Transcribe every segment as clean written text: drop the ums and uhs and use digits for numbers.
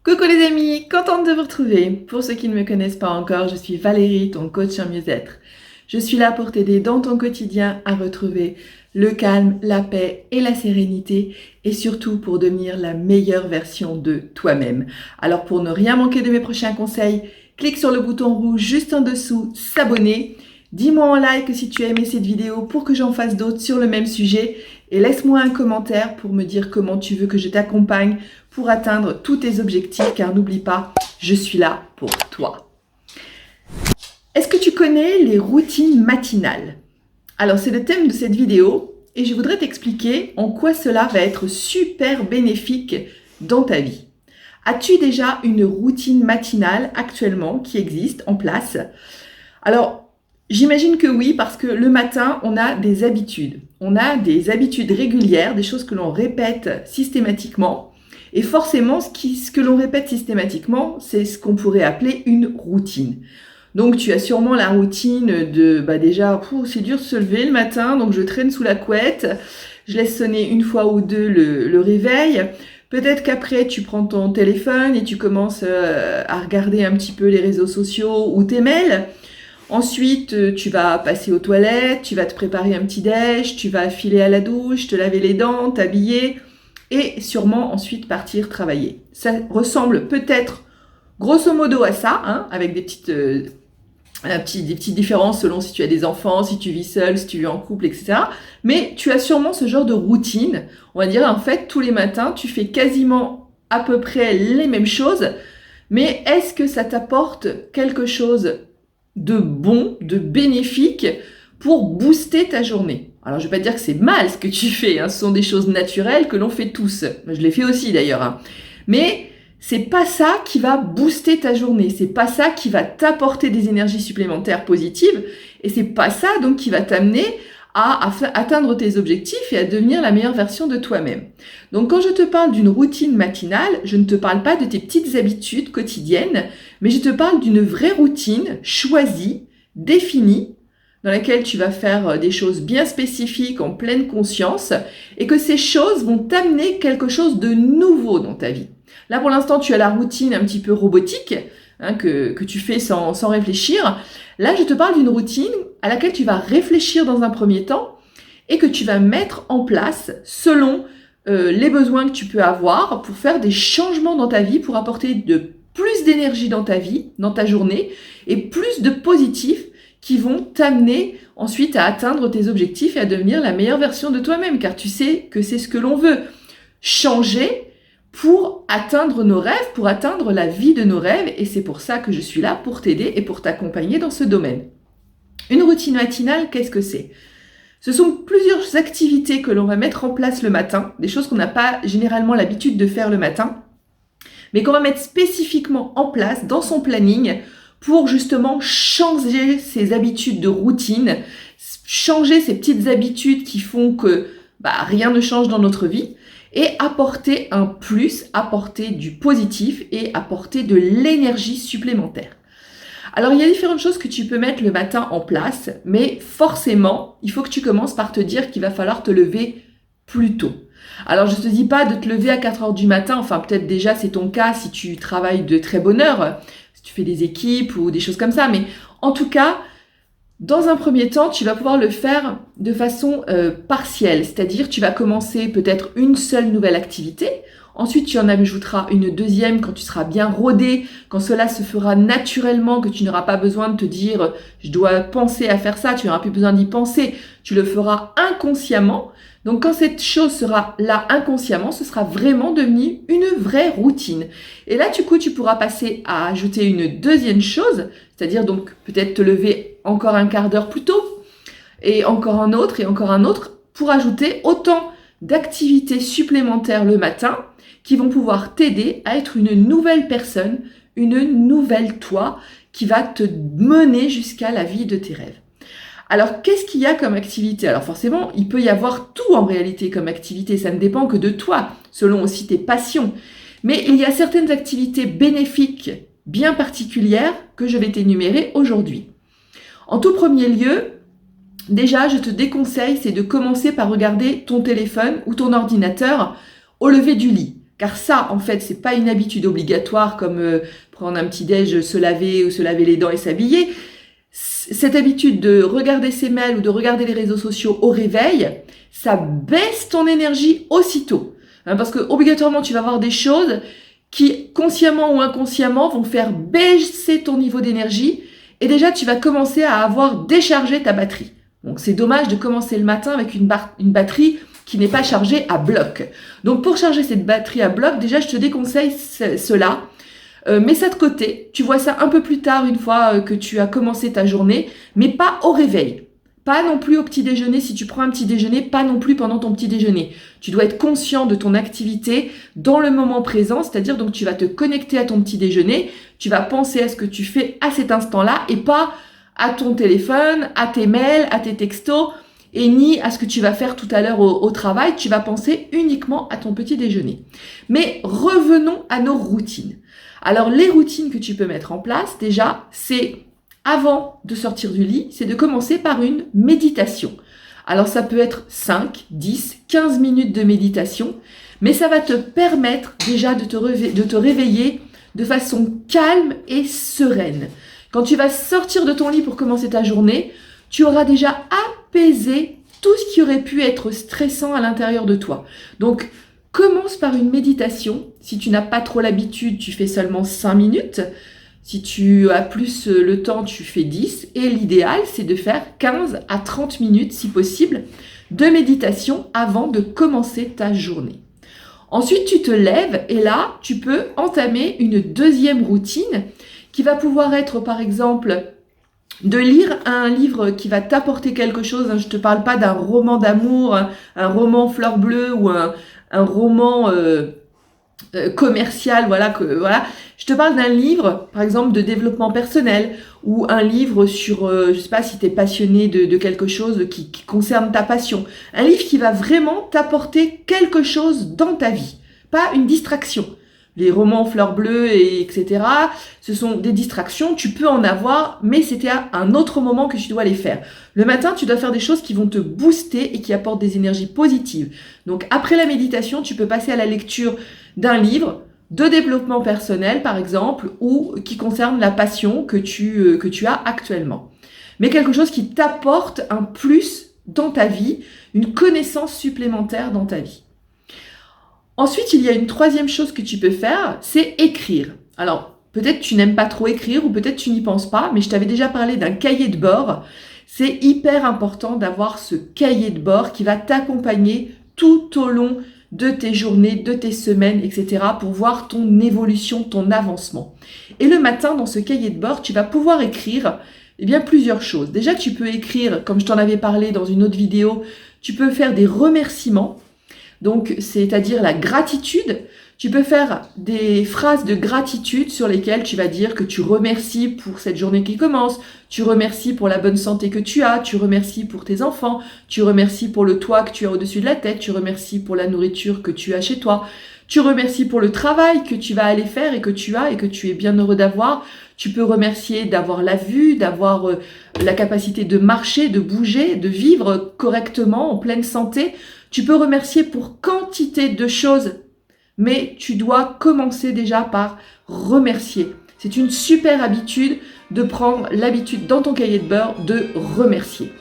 Coucou les amis, contente de vous retrouver. Pour ceux qui ne me connaissent pas encore, je suis Valérie, ton coach en mieux-être. Je suis là pour t'aider dans ton quotidien à retrouver le calme, la paix et la sérénité et surtout pour devenir la meilleure version de toi-même. Alors pour ne rien manquer de mes prochains conseils, clique sur le bouton rouge juste en dessous, s'abonner. Dis-moi en like si tu as aimé cette vidéo pour que j'en fasse d'autres sur le même sujet et laisse-moi un commentaire pour me dire comment tu veux que je t'accompagne pour atteindre tous tes objectifs car n'oublie pas, je suis là pour toi. Est-ce que tu connais les routines matinales? Alors c'est le thème de cette vidéo et je voudrais t'expliquer en quoi cela va être super bénéfique dans ta vie. As-tu déjà une routine matinale actuellement qui existe en place? Alors, j'imagine que oui, parce que le matin, on a des habitudes. On a des habitudes régulières, des choses que l'on répète systématiquement. Et forcément, ce que l'on répète systématiquement, c'est ce qu'on pourrait appeler une routine. Donc, tu as sûrement la routine de, déjà, c'est dur de se lever le matin, donc je traîne sous la couette, je laisse sonner une fois ou deux le réveil. Peut-être qu'après, tu prends ton téléphone et tu commences à regarder un petit peu les réseaux sociaux ou tes mails. Ensuite, tu vas passer aux toilettes, tu vas te préparer un petit déj, tu vas filer à la douche, te laver les dents, t'habiller et sûrement ensuite partir travailler. Ça ressemble peut-être grosso modo à ça, hein, avec des petites différences selon si tu as des enfants, si tu vis seul, si tu vis en couple, etc. Mais tu as sûrement ce genre de routine. On va dire en fait tous les matins, tu fais quasiment à peu près les mêmes choses. Mais est-ce que ça t'apporte quelque chose de bon, de bénéfique pour booster ta journée? Alors, je ne vais pas dire que c'est mal ce que tu fais, hein. Ce sont des choses naturelles que l'on fait tous. Je l'ai fait aussi d'ailleurs. Hein. Mais c'est pas ça qui va booster ta journée. C'est pas ça qui va t'apporter des énergies supplémentaires positives. Et c'est pas ça donc qui va t'amener à atteindre tes objectifs et à devenir la meilleure version de toi-même. Donc quand je te parle d'une routine matinale, je ne te parle pas de tes petites habitudes quotidiennes, mais je te parle d'une vraie routine choisie, définie, dans laquelle tu vas faire des choses bien spécifiques en pleine conscience et que ces choses vont t'amener quelque chose de nouveau dans ta vie. Là pour l'instant tu as la routine un petit peu robotique, hein, que tu fais sans réfléchir. Là, je te parle d'une routine à laquelle tu vas réfléchir dans un premier temps et que tu vas mettre en place selon les besoins que tu peux avoir pour faire des changements dans ta vie, pour apporter plus d'énergie dans ta vie, dans ta journée et plus de positifs qui vont t'amener ensuite à atteindre tes objectifs et à devenir la meilleure version de toi-même car tu sais que c'est ce que l'on veut. Changer pour atteindre nos rêves, pour atteindre la vie de nos rêves et c'est pour ça que je suis là pour t'aider et pour t'accompagner dans ce domaine. Une routine matinale, qu'est-ce que c'est? Ce sont plusieurs activités que l'on va mettre en place le matin, des choses qu'on n'a pas généralement l'habitude de faire le matin, mais qu'on va mettre spécifiquement en place dans son planning pour justement changer ses habitudes de routine, changer ces petites habitudes qui font que rien ne change dans notre vie et apporter un plus, apporter du positif et apporter de l'énergie supplémentaire. Alors, il y a différentes choses que tu peux mettre le matin en place, mais forcément, il faut que tu commences par te dire qu'il va falloir te lever plus tôt. Alors, je ne te dis pas de te lever à 4 heures du matin, enfin peut-être déjà c'est ton cas si tu travailles de très bonne heure, si tu fais des équipes ou des choses comme ça, mais en tout cas, dans un premier temps, tu vas pouvoir le faire de façon partielle, c'est-à-dire tu vas commencer peut-être une seule nouvelle activité, ensuite tu en ajouteras une deuxième quand tu seras bien rodé, quand cela se fera naturellement, que tu n'auras pas besoin de te dire « je dois penser à faire ça », tu n'auras plus besoin d'y penser, tu le feras inconsciemment. Donc quand cette chose sera là inconsciemment, ce sera vraiment devenu une vraie routine. Et là, du coup, tu pourras passer à ajouter une deuxième chose, c'est-à-dire donc peut-être te lever encore un quart d'heure plus tôt, et encore un autre, pour ajouter autant d'activités supplémentaires le matin qui vont pouvoir t'aider à être une nouvelle personne, une nouvelle toi, qui va te mener jusqu'à la vie de tes rêves. Alors, qu'est-ce qu'il y a comme activité? Alors forcément, il peut y avoir tout en réalité comme activité, ça ne dépend que de toi, selon aussi tes passions. Mais il y a certaines activités bénéfiques bien particulières que je vais t'énumérer aujourd'hui. En tout premier lieu, déjà, je te déconseille, c'est de commencer par regarder ton téléphone ou ton ordinateur au lever du lit. Car ça, en fait, c'est pas une habitude obligatoire comme prendre un petit déj, se laver ou se laver les dents et s'habiller. Cette habitude de regarder ses mails ou de regarder les réseaux sociaux au réveil, ça baisse ton énergie aussitôt. Parce que obligatoirement, tu vas avoir des choses qui, consciemment ou inconsciemment, vont faire baisser ton niveau d'énergie. Et déjà, tu vas commencer à avoir déchargé ta batterie. Donc, c'est dommage de commencer le matin avec une batterie qui n'est pas chargée à bloc. Donc, pour charger cette batterie à bloc, déjà, je te déconseille cela. Mets ça de côté. Tu vois ça un peu plus tard, une fois que tu as commencé ta journée, mais pas au réveil. Pas non plus au petit déjeuner. Si tu prends un petit déjeuner, pas non plus pendant ton petit déjeuner. Tu dois être conscient de ton activité dans le moment présent, c'est-à-dire donc tu vas te connecter à ton petit déjeuner, tu vas penser à ce que tu fais à cet instant-là et pas à ton téléphone, à tes mails, à tes textos et ni à ce que tu vas faire tout à l'heure au travail. Tu vas penser uniquement à ton petit déjeuner. Mais revenons à nos routines. Alors les routines que tu peux mettre en place, déjà, c'est avant de sortir du lit, c'est de commencer par une méditation. Alors ça peut être 5, 10, 15 minutes de méditation, mais ça va te permettre déjà de te réveiller de façon calme et sereine. Quand tu vas sortir de ton lit pour commencer ta journée, tu auras déjà apaisé tout ce qui aurait pu être stressant à l'intérieur de toi. Donc, commence par une méditation. Si tu n'as pas trop l'habitude, tu fais seulement 5 minutes. Si tu as plus le temps, tu fais 10. Et l'idéal, c'est de faire 15 à 30 minutes, si possible, de méditation avant de commencer ta journée. Ensuite, tu te lèves et là, tu peux entamer une deuxième routine qui va pouvoir être, par exemple, de lire un livre qui va t'apporter quelque chose. Je ne te parle pas d'un roman d'amour, un roman fleur bleue ou un roman commercial, voilà. Je te parle d'un livre, par exemple, de développement personnel ou un livre sur, je sais pas si tu es passionné de quelque chose qui concerne ta passion. Un livre qui va vraiment t'apporter quelque chose dans ta vie, pas une distraction. Les romans fleurs bleues etc. Ce sont des distractions, tu peux en avoir, mais c'était à un autre moment que tu dois les faire. Le matin, tu dois faire des choses qui vont te booster et qui apportent des énergies positives. Donc après la méditation, tu peux passer à la lecture d'un livre de développement personnel, par exemple, ou qui concerne la passion que tu as actuellement. Mais quelque chose qui t'apporte un plus dans ta vie, une connaissance supplémentaire dans ta vie. Ensuite, il y a une troisième chose que tu peux faire, c'est écrire. Alors, peut-être tu n'aimes pas trop écrire ou peut-être tu n'y penses pas, mais je t'avais déjà parlé d'un cahier de bord. C'est hyper important d'avoir ce cahier de bord qui va t'accompagner tout au long de tes journées, de tes semaines, etc. pour voir ton évolution, ton avancement. Et le matin, dans ce cahier de bord, tu vas pouvoir écrire plusieurs choses. Déjà, tu peux écrire, comme je t'en avais parlé dans une autre vidéo, tu peux faire des remerciements. Donc, c'est-à-dire la gratitude. Tu peux faire des phrases de gratitude sur lesquelles tu vas dire que tu remercies pour cette journée qui commence, tu remercies pour la bonne santé que tu as, tu remercies pour tes enfants, tu remercies pour le toit que tu as au-dessus de la tête, tu remercies pour la nourriture que tu as chez toi, tu remercies pour le travail que tu vas aller faire et que tu as et que tu es bien heureux d'avoir. Tu peux remercier d'avoir la vue, d'avoir la capacité de marcher, de bouger, de vivre correctement, en pleine santé. Tu peux remercier pour quantité de choses, mais tu dois commencer déjà par remercier. C'est une super habitude de prendre l'habitude dans ton cahier de bord de remercier.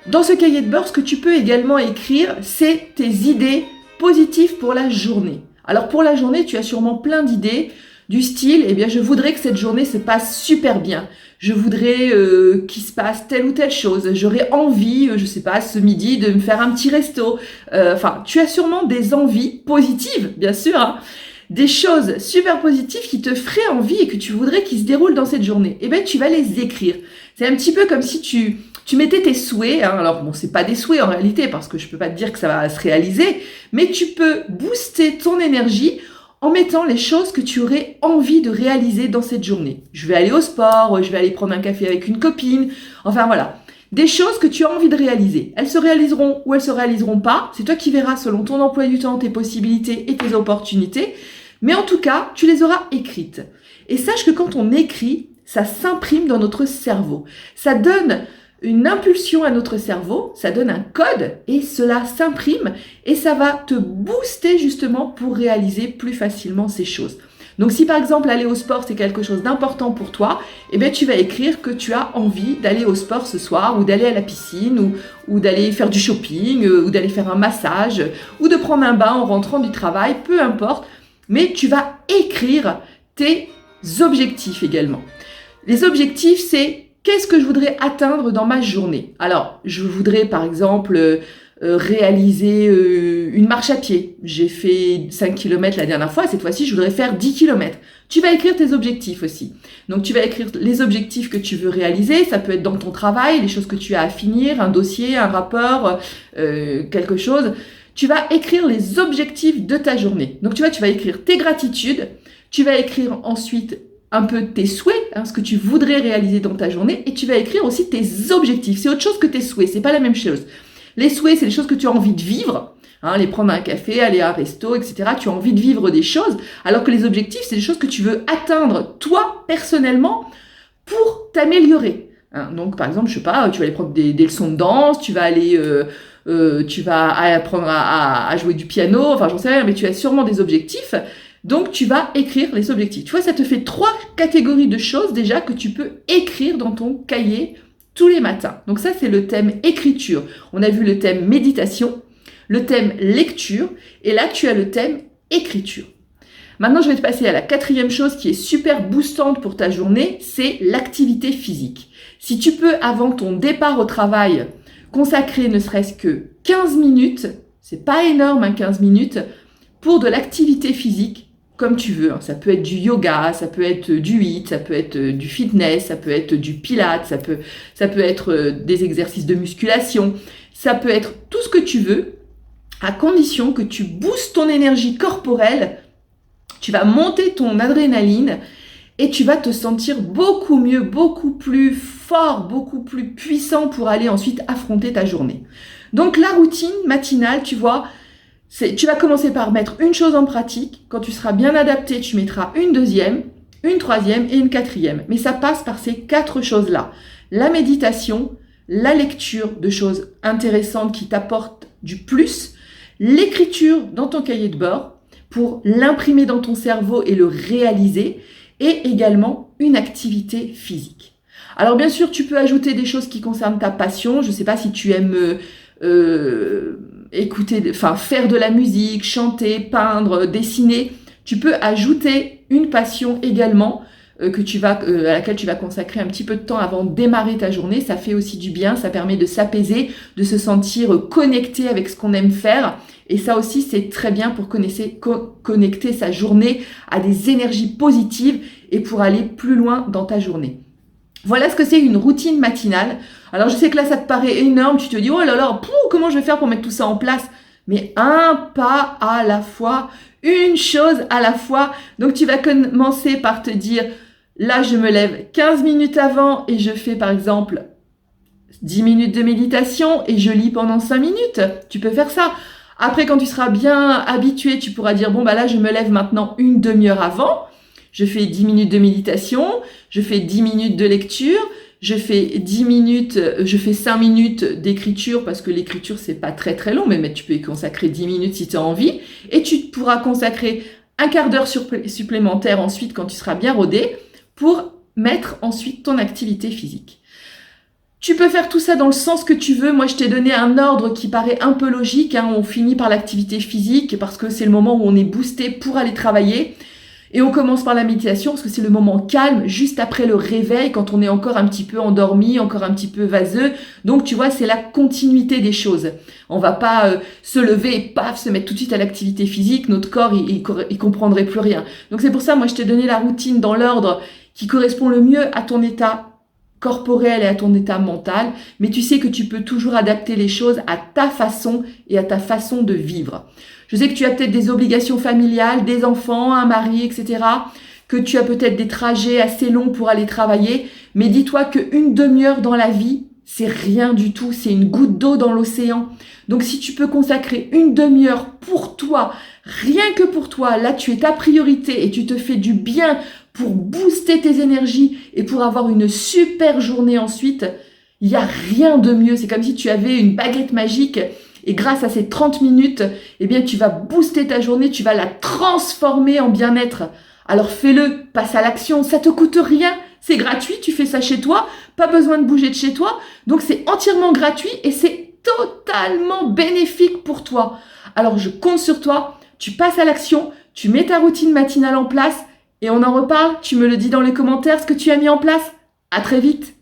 Dans ce cahier de bord, ce que tu peux également écrire, c'est tes idées positives pour la journée. Alors pour la journée, tu as sûrement plein d'idées du style, je voudrais que cette journée se passe super bien. Je voudrais qu'il se passe telle ou telle chose. J'aurais envie, je sais pas, ce midi de me faire un petit resto. Tu as sûrement des envies positives, bien sûr, hein, des choses super positives qui te feraient envie et que tu voudrais qu'ils se déroulent dans cette journée. Tu vas les écrire. C'est un petit peu comme si tu mettais tes souhaits. Hein. Alors bon, c'est pas des souhaits en réalité parce que je peux pas te dire que ça va se réaliser, mais tu peux booster ton énergie en mettant les choses que tu aurais envie de réaliser dans cette journée. Je vais aller au sport, je vais aller prendre un café avec une copine, enfin voilà. Des choses que tu as envie de réaliser. Elles se réaliseront ou elles se réaliseront pas. C'est toi qui verras selon ton emploi du temps, tes possibilités et tes opportunités. Mais en tout cas, tu les auras écrites. Et sache que quand on écrit, ça s'imprime dans notre cerveau. Ça donne une impulsion à notre cerveau, ça donne un code et cela s'imprime et ça va te booster justement pour réaliser plus facilement ces choses. Donc si par exemple aller au sport c'est quelque chose d'important pour toi, eh bien tu vas écrire que tu as envie d'aller au sport ce soir ou d'aller à la piscine ou d'aller faire du shopping ou d'aller faire un massage ou de prendre un bain en rentrant du travail, peu importe, mais tu vas écrire tes objectifs également. Les objectifs c'est qu'est-ce que je voudrais atteindre dans ma journée? Alors je voudrais par exemple réaliser une marche à pied. J'ai fait 5 km la dernière fois, cette fois-ci, je voudrais faire 10 km. Tu vas écrire tes objectifs aussi. Donc, tu vas écrire les objectifs que tu veux réaliser. Ça peut être dans ton travail, les choses que tu as à finir, un dossier, un rapport, quelque chose. Tu vas écrire les objectifs de ta journée. Donc, tu vas écrire tes gratitudes. Tu vas écrire ensuite un peu tes souhaits, ce que tu voudrais réaliser dans ta journée. Et tu vas écrire aussi tes objectifs. C'est autre chose que tes souhaits. C'est pas la même chose. Les souhaits, c'est les choses que tu as envie de vivre, aller prendre un café, aller à un resto, etc. Tu as envie de vivre des choses, alors que les objectifs, c'est des choses que tu veux atteindre, toi, personnellement, pour t'améliorer. Donc, par exemple, je sais pas, tu vas aller prendre des leçons de danse, tu vas aller, tu vas apprendre à jouer du piano, enfin, j'en sais rien, mais tu as sûrement des objectifs. Donc, tu vas écrire les objectifs. Tu vois, ça te fait 3 catégories de choses déjà que tu peux écrire dans ton cahier tous les matins. Donc ça, c'est le thème écriture. On a vu le thème méditation, le thème lecture, et là, tu as le thème écriture. Maintenant, je vais te passer à la 4e chose qui est super boostante pour ta journée, c'est l'activité physique. Si tu peux, avant ton départ au travail, consacrer ne serait-ce que 15 minutes, c'est pas énorme, 15 minutes, pour de l'activité physique, comme tu veux. Ça peut être du yoga, ça peut être du HIIT, ça peut être du fitness, ça peut être du pilates, ça peut être des exercices de musculation, ça peut être tout ce que tu veux, à condition que tu boostes ton énergie corporelle, tu vas monter ton adrénaline et tu vas te sentir beaucoup mieux, beaucoup plus fort, beaucoup plus puissant pour aller ensuite affronter ta journée. Donc la routine matinale, tu vois, tu vas commencer par mettre une chose en pratique. Quand tu seras bien adapté, tu mettras une deuxième, une troisième et une quatrième. Mais ça passe par ces 4 choses-là. La méditation, la lecture de choses intéressantes qui t'apportent du plus, l'écriture dans ton cahier de bord pour l'imprimer dans ton cerveau et le réaliser, et également une activité physique. Alors bien sûr, tu peux ajouter des choses qui concernent ta passion. Je ne sais pas si tu aimes faire de la musique, chanter, peindre, dessiner. Tu peux ajouter une passion également à laquelle tu vas consacrer un petit peu de temps avant de démarrer ta journée. Ça fait aussi du bien, ça permet de s'apaiser, de se sentir connecté avec ce qu'on aime faire. Et ça aussi, c'est très bien pour connecter sa journée à des énergies positives et pour aller plus loin dans ta journée. Voilà ce que c'est une routine matinale. Alors je sais que là ça te paraît énorme, tu te dis oh là là, comment je vais faire pour mettre tout ça en place? Mais un pas à la fois, une chose à la fois. Donc tu vas commencer par te dire là je me lève 15 minutes avant et je fais par exemple 10 minutes de méditation et je lis pendant 5 minutes. Tu peux faire ça. Après quand tu seras bien habitué, tu pourras dire bon bah là je me lève maintenant une demi-heure avant. Je fais 10 minutes de méditation, je fais 10 minutes de lecture, je fais 5 minutes d'écriture parce que l'écriture c'est pas très très long, mais tu peux y consacrer 10 minutes si tu as envie, et tu pourras consacrer un quart d'heure supplémentaire ensuite quand tu seras bien rodé pour mettre ensuite ton activité physique. Tu peux faire tout ça dans le sens que tu veux. Moi, je t'ai donné un ordre qui paraît un peu logique. On finit par l'activité physique parce que c'est le moment où on est boosté pour aller travailler. Et on commence par la méditation parce que c'est le moment calme, juste après le réveil, quand on est encore un petit peu endormi, encore un petit peu vaseux. Donc, tu vois, c'est la continuité des choses. On va pas se lever et paf, se mettre tout de suite à l'activité physique. Notre corps, il comprendrait plus rien. Donc, c'est pour ça, moi, je t'ai donné la routine dans l'ordre qui correspond le mieux à ton état corporel et à ton état mental. Mais tu sais que tu peux toujours adapter les choses à ta façon et à ta façon de vivre. Je sais que tu as peut-être des obligations familiales, des enfants, un mari, etc. Que tu as peut-être des trajets assez longs pour aller travailler. Mais dis-toi qu'une demi-heure dans la vie, c'est rien du tout. C'est une goutte d'eau dans l'océan. Donc si tu peux consacrer une demi-heure pour toi, rien que pour toi, là tu es ta priorité et tu te fais du bien pour booster tes énergies et pour avoir une super journée ensuite, Il n'y a rien de mieux. C'est comme si tu avais une baguette magique et grâce à ces 30 minutes, eh bien, tu vas booster ta journée, tu vas la transformer en bien-être. Alors fais-le, passe à l'action, ça te coûte rien, c'est gratuit, tu fais ça chez toi, pas besoin de bouger de chez toi, donc c'est entièrement gratuit et c'est totalement bénéfique pour toi. Alors je compte sur toi, tu passes à l'action, tu mets ta routine matinale en place et on en reparle, tu me le dis dans les commentaires ce que tu as mis en place. À très vite.